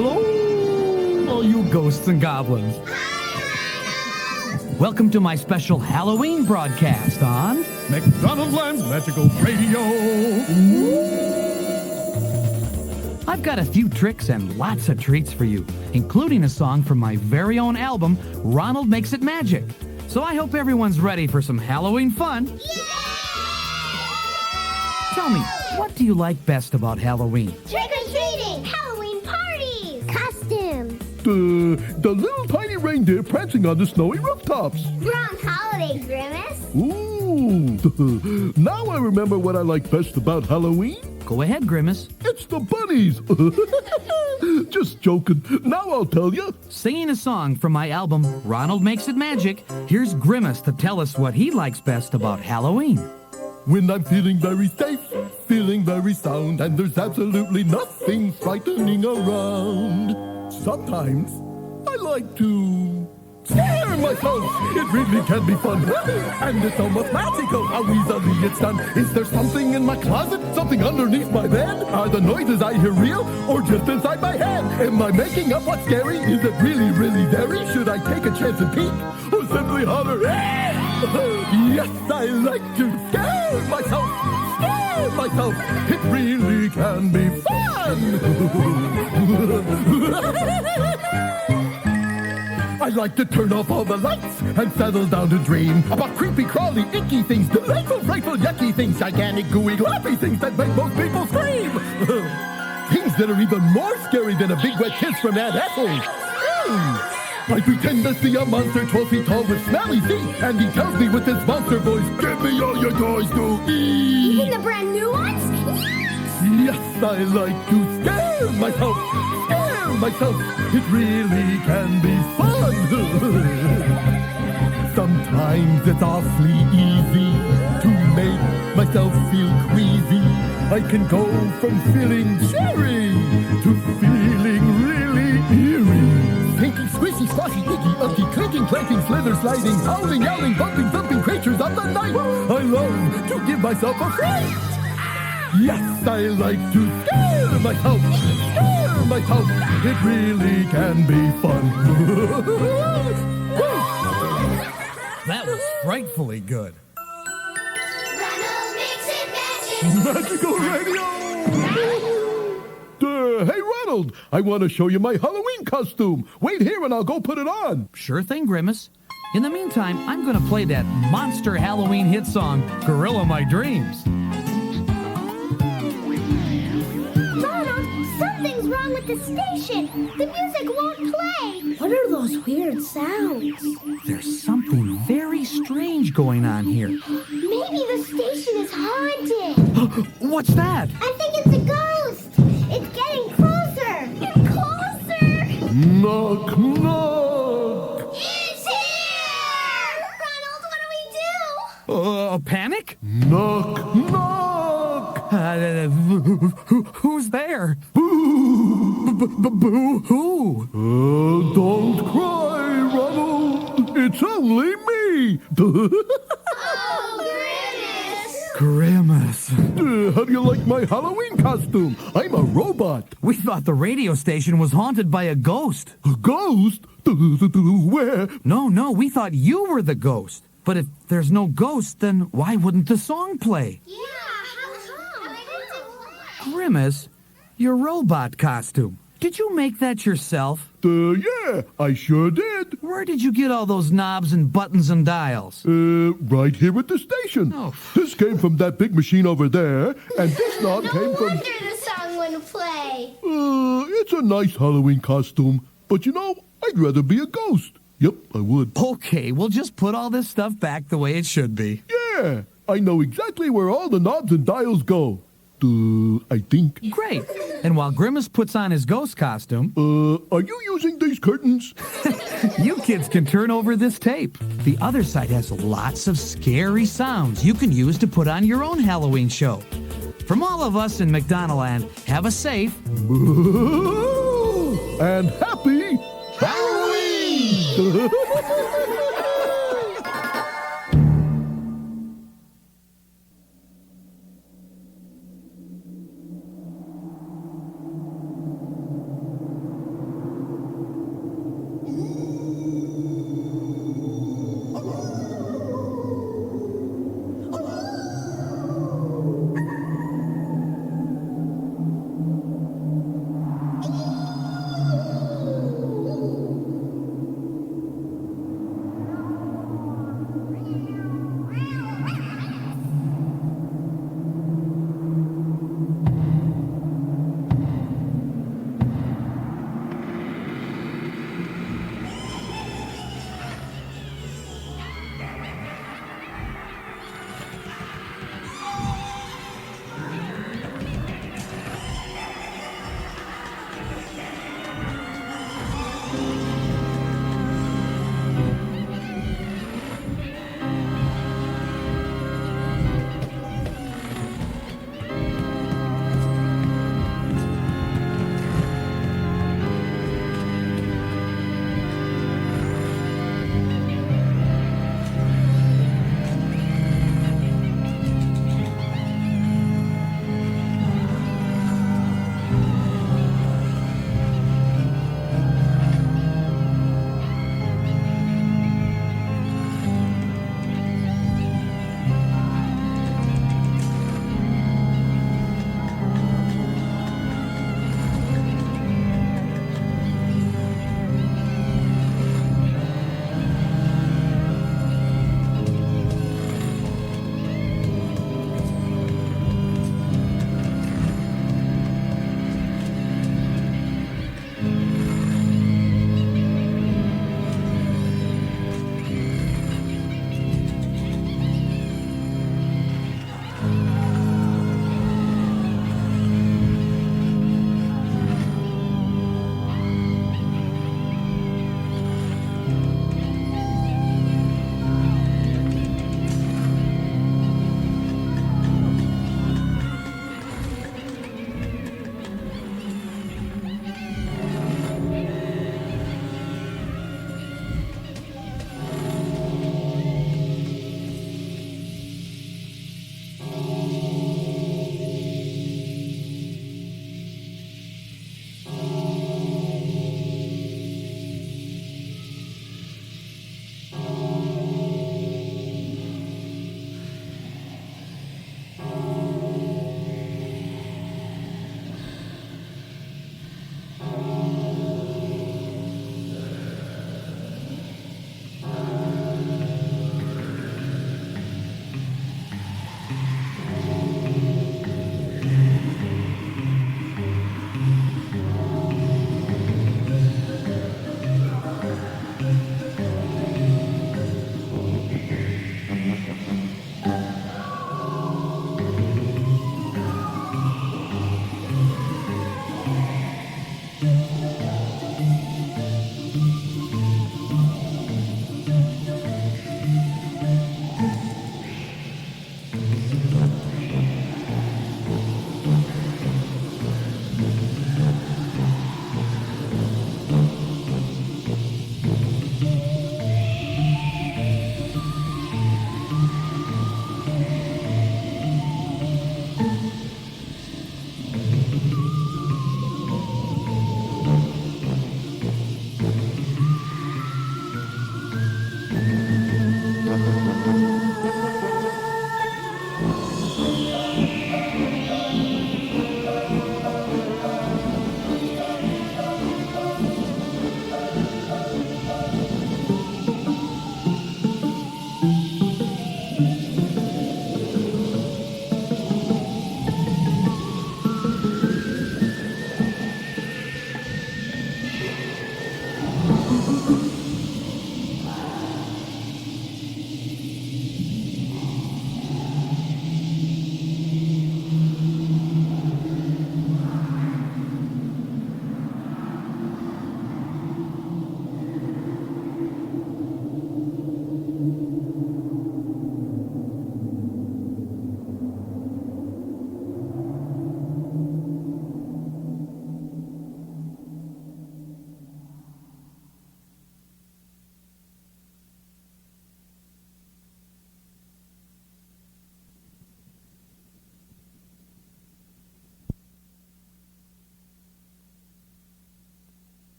Hello, all you ghosts and goblins. Welcome to my special Halloween broadcast on McDonald's Magical Radio. I've got a few tricks and lots of treats for you, including a song from my very own album, Ronald Makes It Magic. So I hope everyone's ready for some Halloween fun. Yay! Tell me, what do you like best about Halloween? Trick-or-treating! Halloween parties! Costumes! The little tiny reindeer prancing on the snowy rooftops. Wrong holiday, Grimace! Ooh! Now I remember what I like best about Halloween. Go ahead, Grimace. It's the bunnies. Just joking. Now I'll tell you. Singing a song from my album, Ronald Makes It Magic, here's Grimace to tell us what he likes best about Halloween. When I'm feeling very safe, feeling very sound, and there's absolutely nothing frightening around. Sometimes I like to scare myself. It really can be fun, and it's almost magical how easily it's done. Is there something in my closet, something underneath my bed? Are the noises I hear real, or just inside my head? Am I making up what's scary? Is it really, really very? Should I take a chance and peek, or simply holler, hey! Yes, I like to scare myself. Scare myself. It really can be fun. I like to turn off all the lights and settle down to dream about creepy, crawly, icky things, delightful, frightful, yucky things, gigantic, gooey, gloppy things that make most people scream. Things that are even more scary than a big wet kiss from Aunt Ethel. I pretend to see a monster 12 feet tall with smelly feet, and he tells me with his monster voice, give me all your toys to eat. Even the brand new ones? Yes, I like to scare myself. Scare myself. It really can be fun. Sometimes it's awfully easy to make myself feel queasy. I can go from feeling cheery to feeling really eerie. Pinky, squishy, squashy, icky, ucky, clinking, clanking, slither, sliding, howling, yowling, bumping, thumping creatures of the night. I love to give myself a fright. Yes, I like to scare myself. Scare myself. It really can be fun. That was frightfully good. Ronald makes it magic! Magical Radio! Hey, Ronald, I want to show you my Halloween costume. Wait here and I'll go put it on. Sure thing, Grimace. In the meantime, I'm going to play that monster Halloween hit song, Gorilla My Dreams. Ronald, something's wrong with the station. The music won't play. What are those weird sounds? There's something very strange going on here. Maybe the station is haunted. What's that? I think it's a ghost. It's getting closer and closer. Knock, knock. It's here! Ronald, what do we do? Panic? Knock, knock. Who's there? Boo-hoo! Don't cry, Ronald. It's only me. Oh, Grimace. Grimace. How do you like my Halloween costume? I'm a robot. We thought the radio station was haunted by a ghost. A ghost? Where? No, we thought you were the ghost. But if there's no ghost, then why wouldn't the song play? Yeah, how come? Grimace, your robot costume. Did you make that yourself? Yeah, I sure did. Where did you get all those knobs and buttons and dials? Right here at the station. Oh. This came from that big machine over there, and this knob No came from... wonder the song wouldn't play. It's a nice Halloween costume, but you know, I'd rather be a ghost. Yep, I would. Okay, we'll just put all this stuff back the way it should be. Yeah, I know exactly where all the knobs and dials go. I think. Great. And while Grimace puts on his ghost costume... Are you using these curtains? You kids can turn over this tape. The other side has lots of scary sounds you can use to put on your own Halloween show. From all of us in McDonaldland, have a safe... and happy Halloween!